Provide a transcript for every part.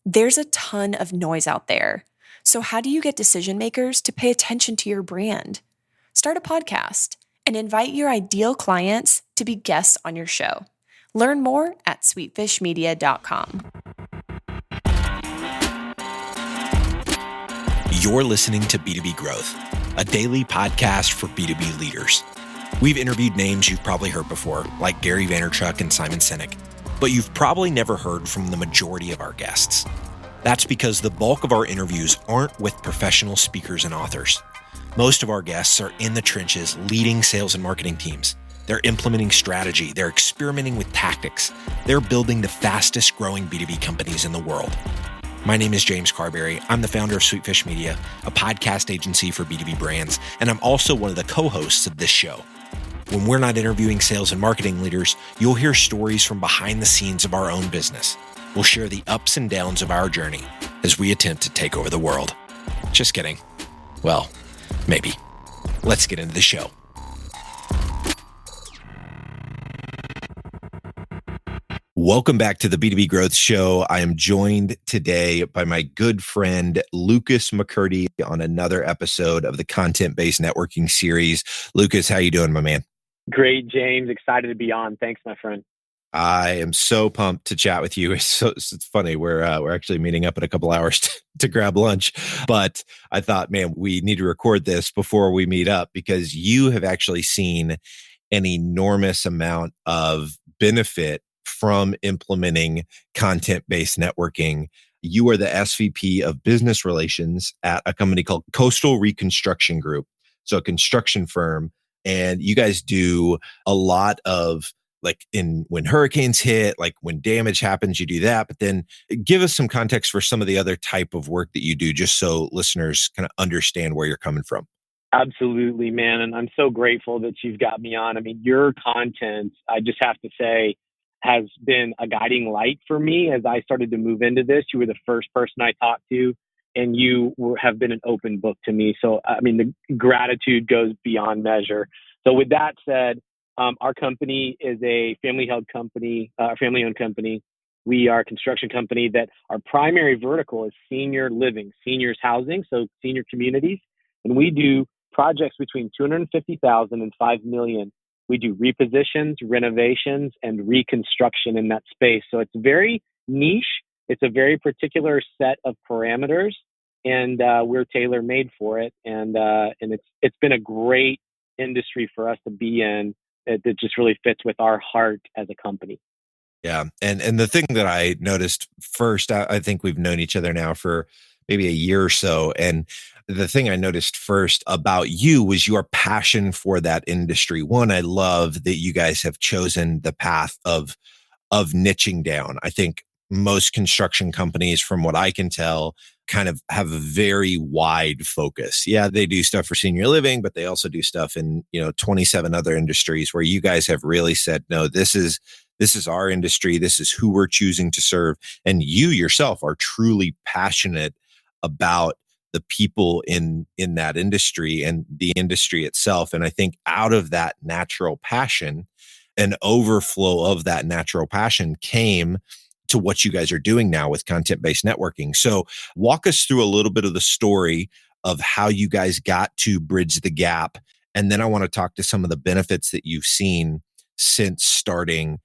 There's a ton of noise out there. So, how do you get decision makers to pay attention to your brand? Start a podcast and invite your ideal clients to be guests on your show. Learn more at sweetfishmedia.com. You're listening to B2B Growth, a daily podcast for B2B leaders. We've interviewed names you've probably heard before, like Gary Vaynerchuk and Simon Sinek, but you've probably never heard from the majority of our guests. That's because the bulk of our interviews aren't with professional speakers and authors. Most of our guests are in the trenches leading sales and marketing teams. They're implementing strategy. They're experimenting with tactics. They're building the fastest growing B2B companies in the world. My name is James Carberry. I'm the founder of Sweetfish Media, a podcast agency for B2B brands, and I'm also one of the co-hosts of this show. When we're not interviewing sales and marketing leaders, you'll hear stories from behind the scenes of our own business. We'll share the ups and downs of our journey as we attempt to take over the world. Just kidding. Well, maybe. Let's get into the show. Welcome back to the B2B Growth Show. I am joined today by my good friend, Lucas McCurdy, on another episode of the Content-Based Networking series. Lucas, how you doing, my man? Great, James. Excited to be on. Thanks, my friend. I am so pumped to chat with you. It's funny. We're actually meeting up in a couple hours to grab lunch, but I thought, man, we need to record this before we meet up because you have actually seen an enormous amount of benefit from implementing content-based networking. You are the SVP of Business Relations at a company called Coastal Reconstruction Group, so a construction firm, and you guys do a lot of when hurricanes hit, like when damage happens, you do that. But then give us some context for some of the other type of work that you do, just so listeners kind of understand where you're coming from. Absolutely, man. And I'm so grateful that you've got me on. I mean, your content, I just have to say, has been a guiding light for me as I started to move into this. You were the first person I talked to, and have been an open book to me. So, I mean, the gratitude goes beyond measure. So with that said, our company is a family-owned company. We are a construction company that our primary vertical is senior living, seniors housing, so senior communities. And we do projects between $250,000 and $5 million. We do repositions, renovations, and reconstruction in that space. So it's very niche. It's a very particular set of parameters, and we're tailor-made for it. And it's been a great industry for us to be in. That just really fits with our heart as a company. Yeah, and the thing that I noticed first, I think we've known each other now for maybe a year or so, and the thing I noticed first about you was your passion for that industry. One, I love that you guys have chosen the path of niching down. I think most construction companies, from what I can tell, kind of have a very wide focus. Yeah, they do stuff for senior living, but they also do stuff in 27 other industries. Where you guys have really said, no, this is our industry. This is who we're choosing to serve. And you yourself are truly passionate about the people in that industry and the industry itself. And I think out of that natural passion, an overflow of that natural passion came to what you guys are doing now with content-based networking. So walk us through a little bit of the story of how you guys got to bridge the gap. And then I want to talk to some of the benefits that you've seen since starting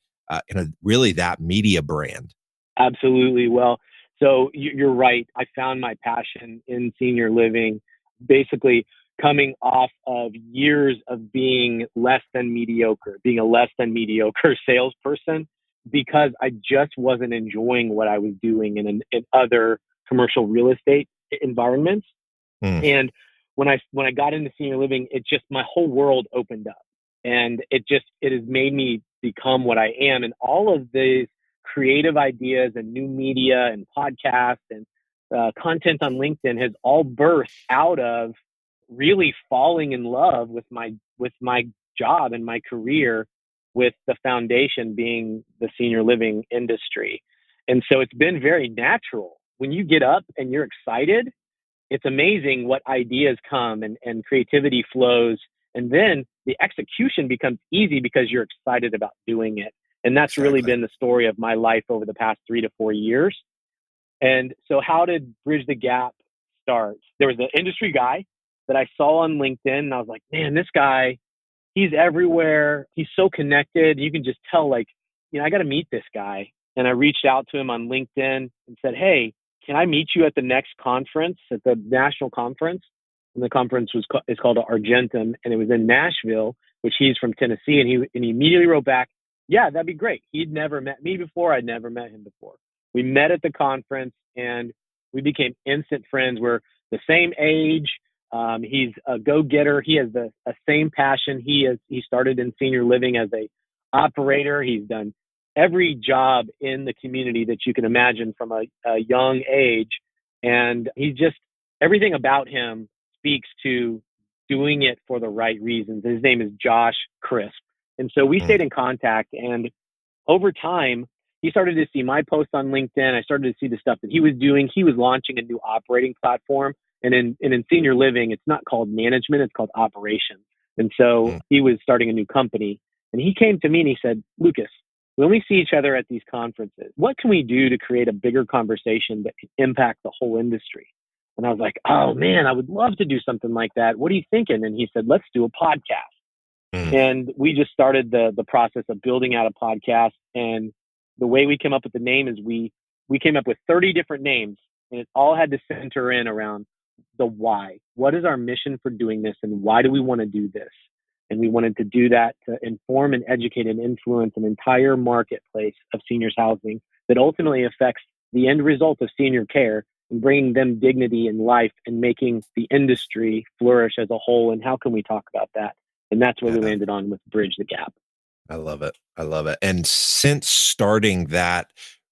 really that media brand. Absolutely. Well, so you're right. I found my passion in senior living, basically coming off of years of being a less than mediocre salesperson, because I just wasn't enjoying what I was doing in other commercial real estate environments. And when I got into senior living, my whole world opened up, and it has made me become what I am. And all of these creative ideas and new media and podcasts and content on LinkedIn has all birthed out of really falling in love with my job and my career, with the foundation being the senior living industry. And so it's been very natural. When you get up and you're excited, it's amazing what ideas come and creativity flows. And then the execution becomes easy because you're excited about doing it. And that's really been the story of my life over the past 3 to 4 years. And so how did Bridge the Gap start? There was an industry guy that I saw on LinkedIn, and I was like, man, this guy, he's everywhere. He's so connected. You can just tell, like, I got to meet this guy. And I reached out to him on LinkedIn and said, hey, can I meet you at the next conference, at the national conference? And the conference is called Argentum, and it was in Nashville, which he's from Tennessee. And he immediately wrote back, yeah, that'd be great. He'd never met me before. I'd never met him before. We met at the conference, and we became instant friends. We're the same age. He's a go-getter. He has the same passion. He started in senior living as a operator. He's done every job in the community that you can imagine from a young age. And everything about him speaks to doing it for the right reasons. His name is Josh Crisp. And so we stayed in contact, and over time, he started to see my posts on LinkedIn. I started to see the stuff that he was doing. He was launching a new operating platform. And in senior living, it's not called management, it's called operations. And so he was starting a new company. And he came to me and he said, Lucas, we only see each other at these conferences. What can we do to create a bigger conversation that can impact the whole industry? And I was like, oh man, I would love to do something like that. What are you thinking? And he said, let's do a podcast. And we just started the process of building out a podcast. And the way we came up with the name is we came up with 30 different names, and it all had to center in around the why. What is our mission for doing this, and why do we want to do this? And we wanted to do that to inform and educate and influence an entire marketplace of seniors housing that ultimately affects the end result of senior care and bringing them dignity in life and making the industry flourish as a whole. And how can we talk about that? And that's where we landed on with Bridge the Gap. I love it. I love it. And since starting that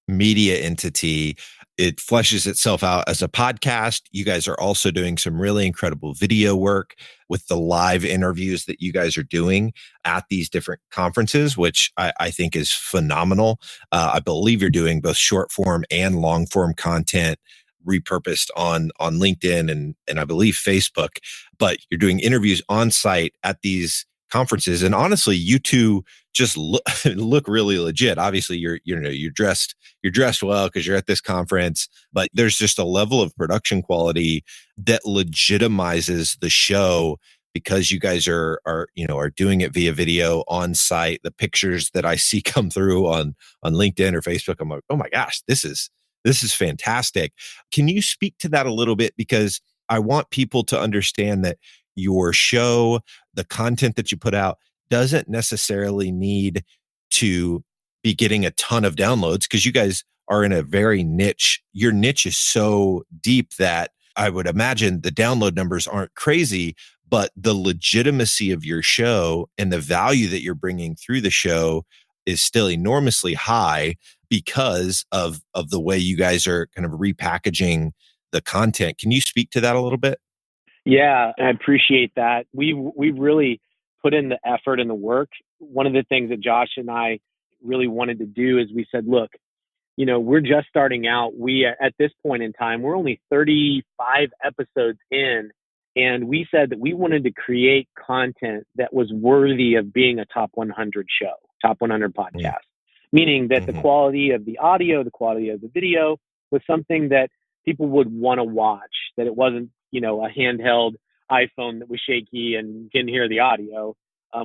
media entity, it fleshes itself out as a podcast. You guys are also doing some really incredible video work with the live interviews that you guys are doing at these different conferences, which I think is phenomenal. I believe you're doing both short form and long form content repurposed on LinkedIn and I believe Facebook, but you're doing interviews on site at these conferences. And honestly, you two just look really legit. Obviously, you're dressed well because you're at this conference, but there's just a level of production quality that legitimizes the show because you guys are doing it via video on site. The pictures that I see come through on LinkedIn or Facebook, I'm like, oh my gosh, this is fantastic. Can you speak to that a little bit? Because I want people to understand that your show, the content that you put out, doesn't necessarily need to be getting a ton of downloads because you guys are in a very niche. Your niche is so deep that I would imagine the download numbers aren't crazy, but the legitimacy of your show and the value that you're bringing through the show is still enormously high because of the way you guys are kind of repackaging the content. Can you speak to that a little bit? Yeah, I appreciate that. We really put in the effort and the work. One of the things that Josh and I really wanted to do is we said, look, we're just starting out. We, at this point in time, we're only 35 episodes in. And we said that we wanted to create content that was worthy of being a top 100 show, top 100 podcast, meaning that the quality of the audio, the quality of the video was something that people would want to watch, that it wasn't, a handheld iPhone that was shaky and didn't hear the audio.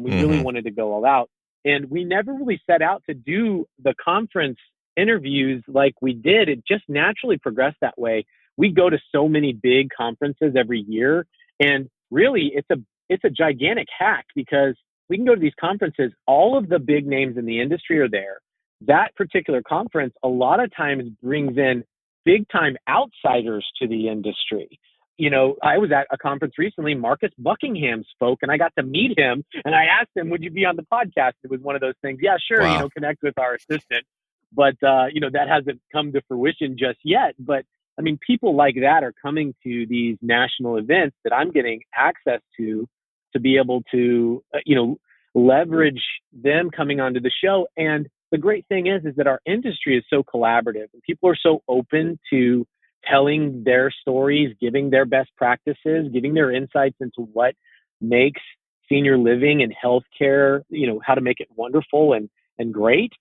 We really wanted to go all out. And we never really set out to do the conference interviews like we did. It just naturally progressed that way. We go to so many big conferences every year. And really, it's a gigantic hack because we can go to these conferences. All of the big names in the industry are there. That particular conference, a lot of times brings in big time outsiders to the industry. I was at a conference recently, Marcus Buckingham spoke, and I got to meet him, and I asked him, would you be on the podcast? It was one of those things. Yeah, sure. Wow. Connect with our assistant. But, that hasn't come to fruition just yet. But I mean, people like that are coming to these national events that I'm getting access to be able to, leverage them coming onto the show. And the great thing is that our industry is so collaborative and people are so open to telling their stories, giving their best practices, giving their insights into what makes senior living and healthcare, how to make it wonderful and great.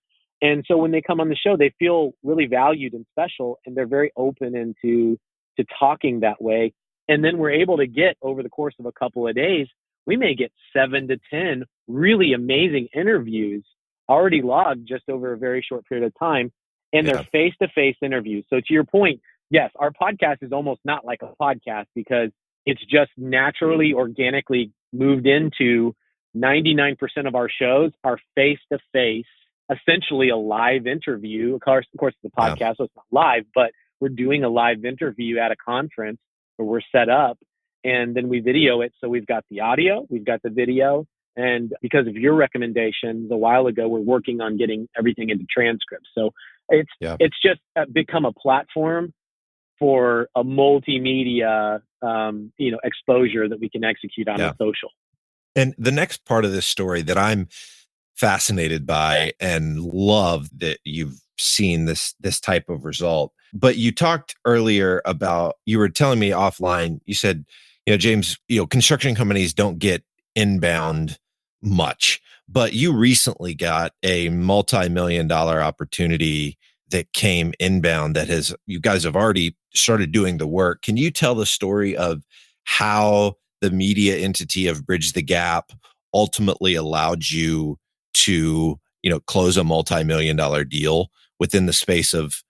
And so when they come on the show, they feel really valued and special, and they're very open into to talking that way. And then we're able to get, over the course of a couple of days, we may get 7 to 10 really amazing interviews already logged just over a very short period of time. And they're face-to-face interviews. So to your point, yes, our podcast is almost not like a podcast because it's just naturally, organically moved into 99% of our shows are face-to-face, essentially a live interview. Of course, it's a podcast, so it's not live, but we're doing a live interview at a conference where we're set up, and then we video it. So we've got the audio, we've got the video, and because of your recommendations a while ago, we're working on getting everything into transcripts. So it's just become a platform for a multimedia, exposure that we can execute on social. And the next part of this story that I'm fascinated by and love that you've seen this type of result. But you talked earlier about, you were telling me offline, you said, James, construction companies don't get inbound much, but you recently got a multi-million-dollar opportunity that came inbound that you guys have already started doing the work. Can you tell the story of how the media entity of Bridge the Gap ultimately allowed you to, close a multi-million-dollar deal within the space of,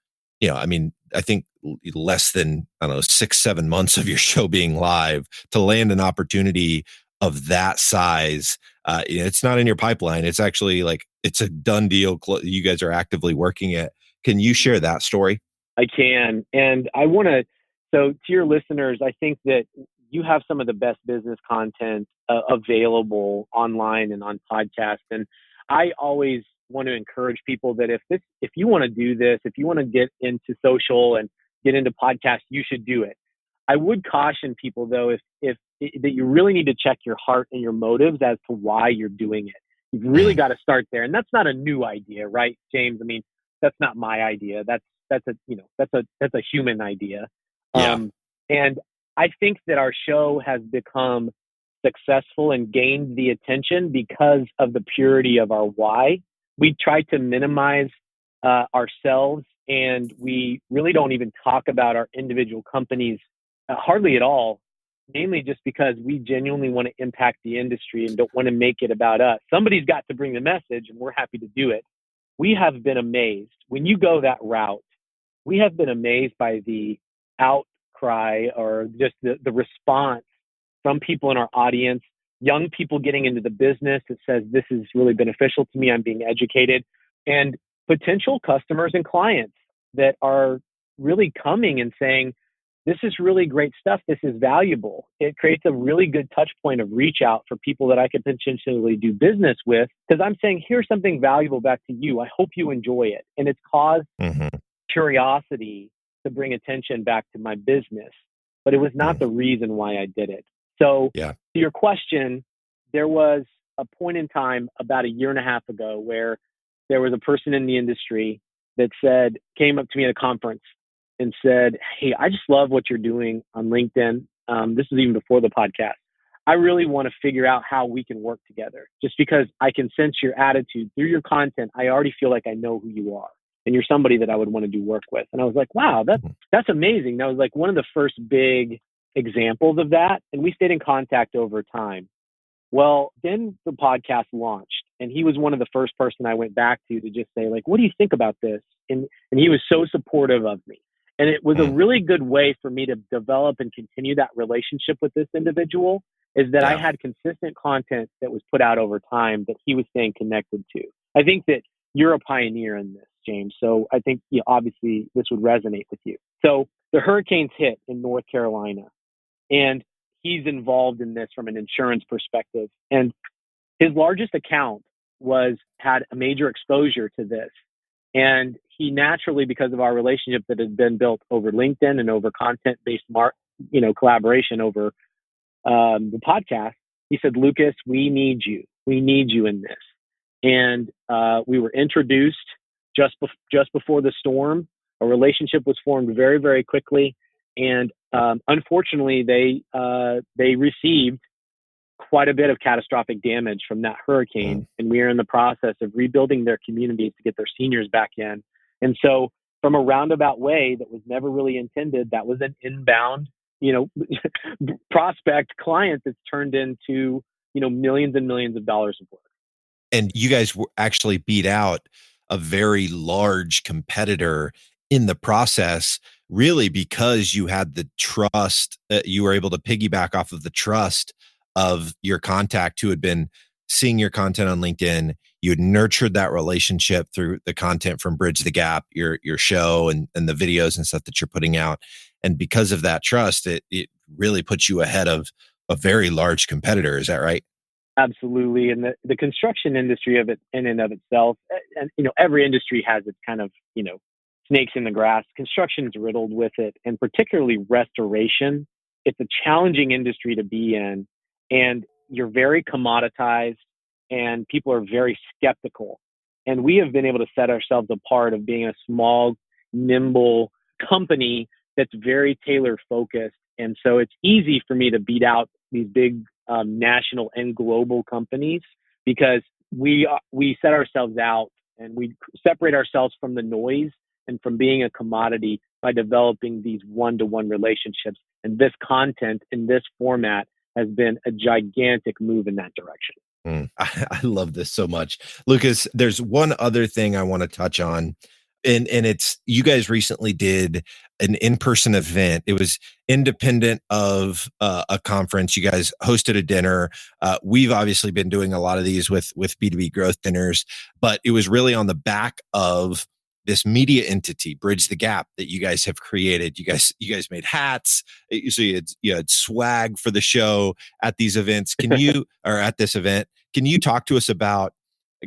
I think less than, 6-7 months of your show being live, to land an opportunity of that size? It's not in your pipeline. It's actually it's a done deal. You guys are actively working it. Can you share that story? I can. And I want to, so to your listeners, I think that you have some of the best business content available online and on podcasts. And I always want to encourage people that if you want to do this, if you want to get into social and get into podcasts, you should do it. I would caution people though, if that you really need to check your heart and your motives as to why you're doing it. You've really got to start there. And that's not a new idea, right, James? I mean, that's not my idea. That's a human idea. And I think that our show has become successful and gained the attention because of the purity of our why. We try to minimize ourselves, and we really don't even talk about our individual companies hardly at all, mainly just because we genuinely want to impact the industry and don't want to make it about us. Somebody's got to bring the message, and we're happy to do it. We have been amazed. When you go that route, we have been amazed by the outcry or just the response from people in our audience, young people getting into the business that says, this is really beneficial to me, I'm being educated, and potential customers and clients that are really coming and saying, this is really great stuff. This is valuable. It creates a really good touch point of reach out for people that I could potentially do business with, because I'm saying, here's something valuable back to you. I hope you enjoy it. And it's caused curiosity to bring attention back to my business, but it was not the reason why I did it. So to your question, there was a point in time about 1.5 years ago where there was a person in the industry that came up to me at a conference and said, hey, I just love what you're doing on LinkedIn. This is even before the podcast. I really want to figure out how we can work together, just because I can sense your attitude through your content. I already feel like I know who you are, and you're somebody that I would want to do work with. And I was like, wow, that's amazing. That was like one of the first big examples of that. And we stayed in contact over time. Well, then the podcast launched, and he was one of the first person I went back to just say, like, what do you think about this? And he was so supportive of me. And it was a really good way for me to develop and continue that relationship with this individual, is that I had consistent content that was put out over time that he was staying connected to. I think that you're a pioneer in this, James. So I think obviously this would resonate with you. So the hurricanes hit in North Carolina, and he's involved in this from an insurance perspective. And his largest account had a major exposure to this. And he naturally, because of our relationship that had been built over LinkedIn and over content-based collaboration over the podcast, he said, Lucas, we need you. We need you in this. And we were introduced just before the storm. A relationship was formed very, very quickly. And unfortunately, they received quite a bit of catastrophic damage from that hurricane. And we are in the process of rebuilding their communities to get their seniors back in. And so from a roundabout way that was never really intended, that was an inbound, prospect client that's turned into, millions and millions of dollars of work. And you guys actually beat out a very large competitor in the process, really because you had the trust, you were able to piggyback off of the trust of your contact who had been seeing your content on LinkedIn. You had nurtured that relationship through the content from Bridge the Gap, your show and the videos and stuff that you're putting out. And because of that trust, it really puts you ahead of a very large competitor. Is that right? Absolutely. And the construction industry of it in and of itself, and every industry has its kind of, snakes in the grass. Construction is riddled with it, and particularly restoration. It's a challenging industry to be in, and you're very commoditized, and people are very skeptical. And we have been able to set ourselves apart of being a small, nimble company that's very tailor focused. And so it's easy for me to beat out these big national and global companies because we set ourselves out and we separate ourselves from the noise and from being a commodity by developing these one-to-one relationships. And this content in this format has been a gigantic move in that direction. I love this so much. Lucas, there's one other thing I want to touch on. And it's, you guys recently did an in-person event. It was independent of a conference. You guys hosted a dinner. We've obviously been doing a lot of these with B2B growth dinners, but it was really on the back of this media entity, Bridge the Gap, that you guys have created. You guys made hats. So you had swag for the show at these events. Or at this event, can you talk to us about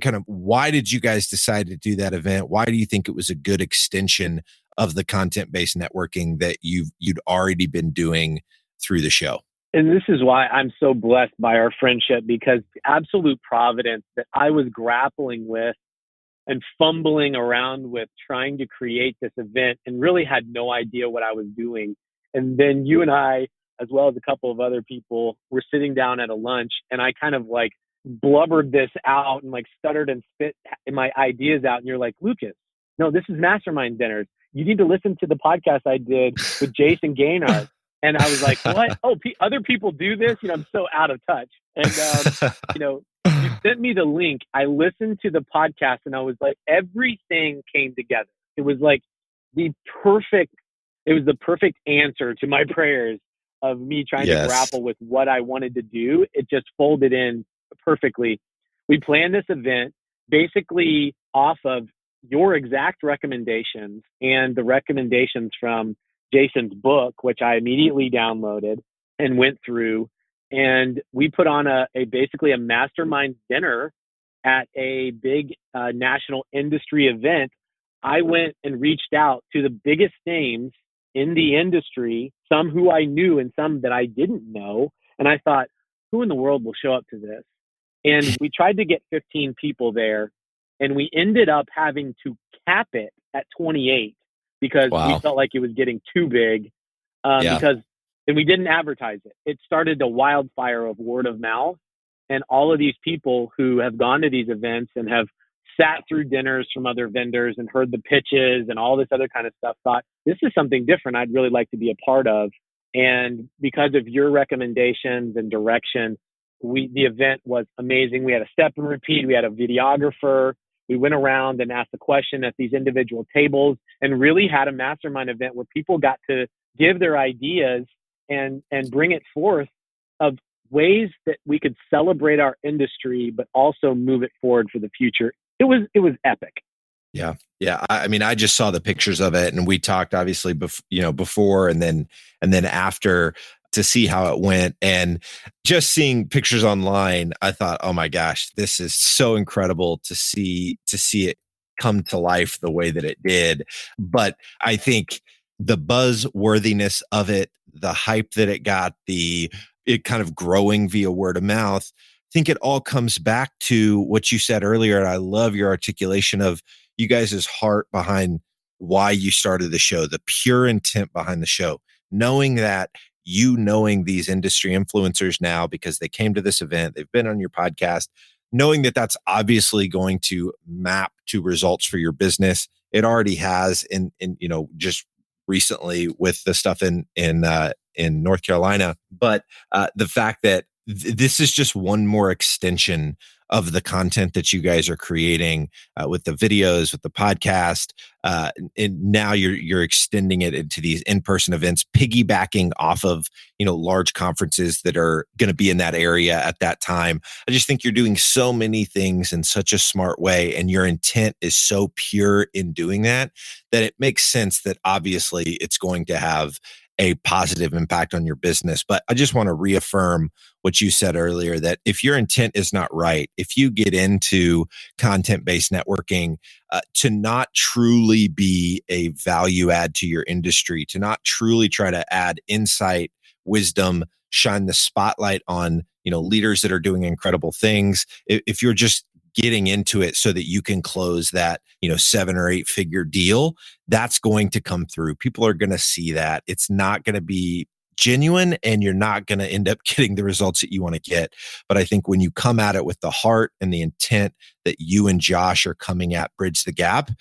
kind of why did you guys decide to do that event? Why do you think it was a good extension of the content-based networking that you'd already been doing through the show? And this is why I'm so blessed by our friendship, because absolute providence that I was grappling with and fumbling around with trying to create this event and really had no idea what I was doing. And then you and I, as well as a couple of other people, were sitting down at a lunch, and I kind of like blubbered this out and like stuttered and spit my ideas out. And you're like, Lucas, no, this is mastermind dinners. You need to listen to the podcast I did with Jason Gaynard. And I was like, what? Oh, other people do this? I'm so out of touch. And, you sent me the link. I listened to the podcast and I was like, everything came together. It was like the perfect answer to my prayers of me trying to grapple with what I wanted to do. It just folded in perfectly. We planned this event basically off of your exact recommendations and the recommendations from Jason's book, which I immediately downloaded and went through. And we put on basically a mastermind dinner at a big national industry event. I went and reached out to the biggest names in the industry, some who I knew and some that I didn't know. And I thought, who in the world will show up to this? And we tried to get 15 people there, and we ended up having to cap it at 28 because we felt like it was getting too big. And we didn't advertise it. It started a wildfire of word of mouth. And all of these people who have gone to these events and have sat through dinners from other vendors and heard the pitches and all this other kind of stuff thought, this is something different I'd really like to be a part of. And because of your recommendations and direction, the event was amazing. We had a step and repeat. We had a videographer. We went around and asked a question at these individual tables and really had a mastermind event where people got to give their ideas and bring it forth of ways that we could celebrate our industry, but also move it forward for the future. It was epic. Yeah. Yeah. I mean, I just saw the pictures of it, and we talked obviously before and then after to see how it went. And just seeing pictures online, I thought, oh my gosh, this is so incredible to see it come to life the way that it did. But I think the buzzworthiness of it, the hype that it got, it kind of growing via word of mouth, I think it all comes back to what you said earlier. And I love your articulation of you guys' heart behind why you started the show, the pure intent behind the show, knowing that you knowing these industry influencers now because they came to this event, they've been on your podcast, knowing that that's obviously going to map to results for your business. It already has in just recently with the stuff in North Carolina. But the fact that this is just one more extension of the content that you guys are creating with the videos, with the podcast, and now you're extending it into these in-person events, piggybacking off of large conferences that are going to be in that area at that time. I just think you're doing so many things in such a smart way, and your intent is so pure in doing that it makes sense that obviously it's going to have a positive impact on your business. But I just want to reaffirm what you said earlier, that if your intent is not right, if you get into content-based networking to not truly be a value add to your industry, to not truly try to add insight, wisdom, shine the spotlight on, leaders that are doing incredible things, if you're just getting into it so that you can close that, 7 or 8 figure deal, that's going to come through. People are going to see that. It's not going to be genuine, and you're not going to end up getting the results that you want to get. But I think when you come at it with the heart and the intent that you and Josh are coming at Bridge the Gap,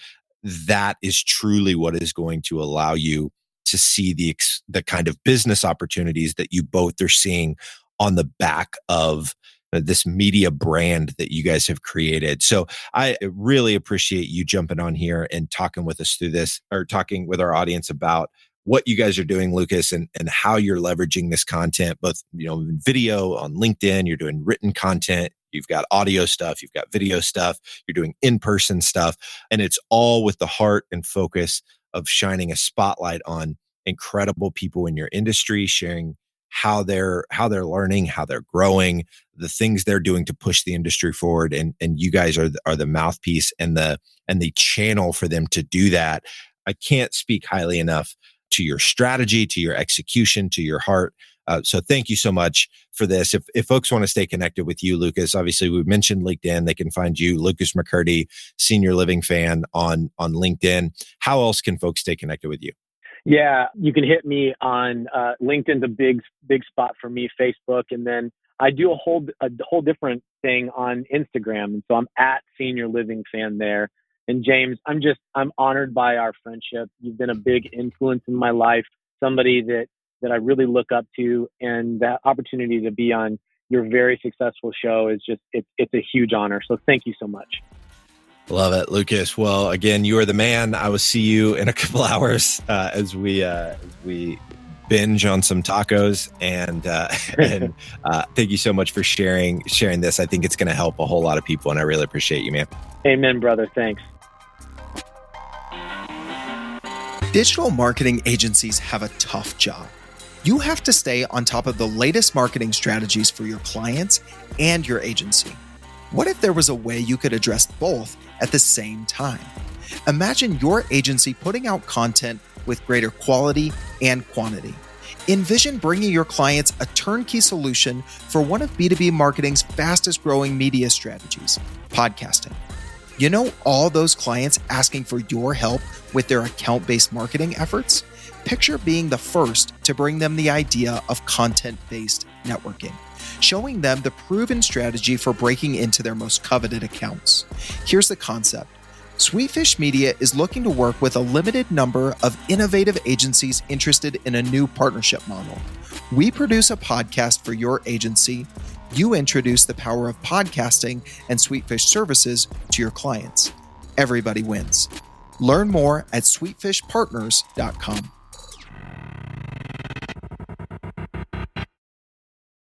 that is truly what is going to allow you to see the kind of business opportunities that you both are seeing on the back of this media brand that you guys have created. So I really appreciate you jumping on here and talking with us through this, or talking with our audience about what you guys are doing, Lucas, and how you're leveraging this content, both, video on LinkedIn, you're doing written content, you've got audio stuff, you've got video stuff, you're doing in-person stuff, and it's all with the heart and focus of shining a spotlight on incredible people in your industry, sharing how they're learning, how they're growing, the things they're doing to push the industry forward, and you guys are the mouthpiece and the channel for them to do that. I can't speak highly enough to your strategy, to your execution, to your heart. So thank you so much for this. If folks want to stay connected with you, Lucas, obviously we mentioned LinkedIn. They can find you, Lucas McCurdy, Senior Living Fan on LinkedIn. How else can folks stay connected with you? Yeah, you can hit me on LinkedIn's a big spot for me, Facebook, and then I do a whole different thing on Instagram, and so I'm at Senior Living Fan there. And James, I'm honored by our friendship. You've been a big influence in my life, somebody that I really look up to, and that opportunity to be on your very successful show is it's a huge honor. So thank you so much. Love it, Lucas. Well, again, you are the man. I will see you in a couple hours as we binge on some tacos, and thank you so much for sharing this. I think it's going to help a whole lot of people, and I really appreciate you, man. Amen, brother. Thanks. Digital marketing agencies have a tough job. You have to stay on top of the latest marketing strategies for your clients and your agency. What if there was a way you could address both at the same time? Imagine your agency putting out content with greater quality and quantity. Envision bringing your clients a turnkey solution for one of B2B marketing's fastest growing media strategies, podcasting. You know, all those clients asking for your help with their account-based marketing efforts? Picture being the first to bring them the idea of content-based networking, showing them the proven strategy for breaking into their most coveted accounts. Here's the concept. Sweetfish Media is looking to work with a limited number of innovative agencies interested in a new partnership model. We produce a podcast for your agency. You introduce the power of podcasting and Sweetfish services to your clients. Everybody wins. Learn more at sweetfishpartners.com.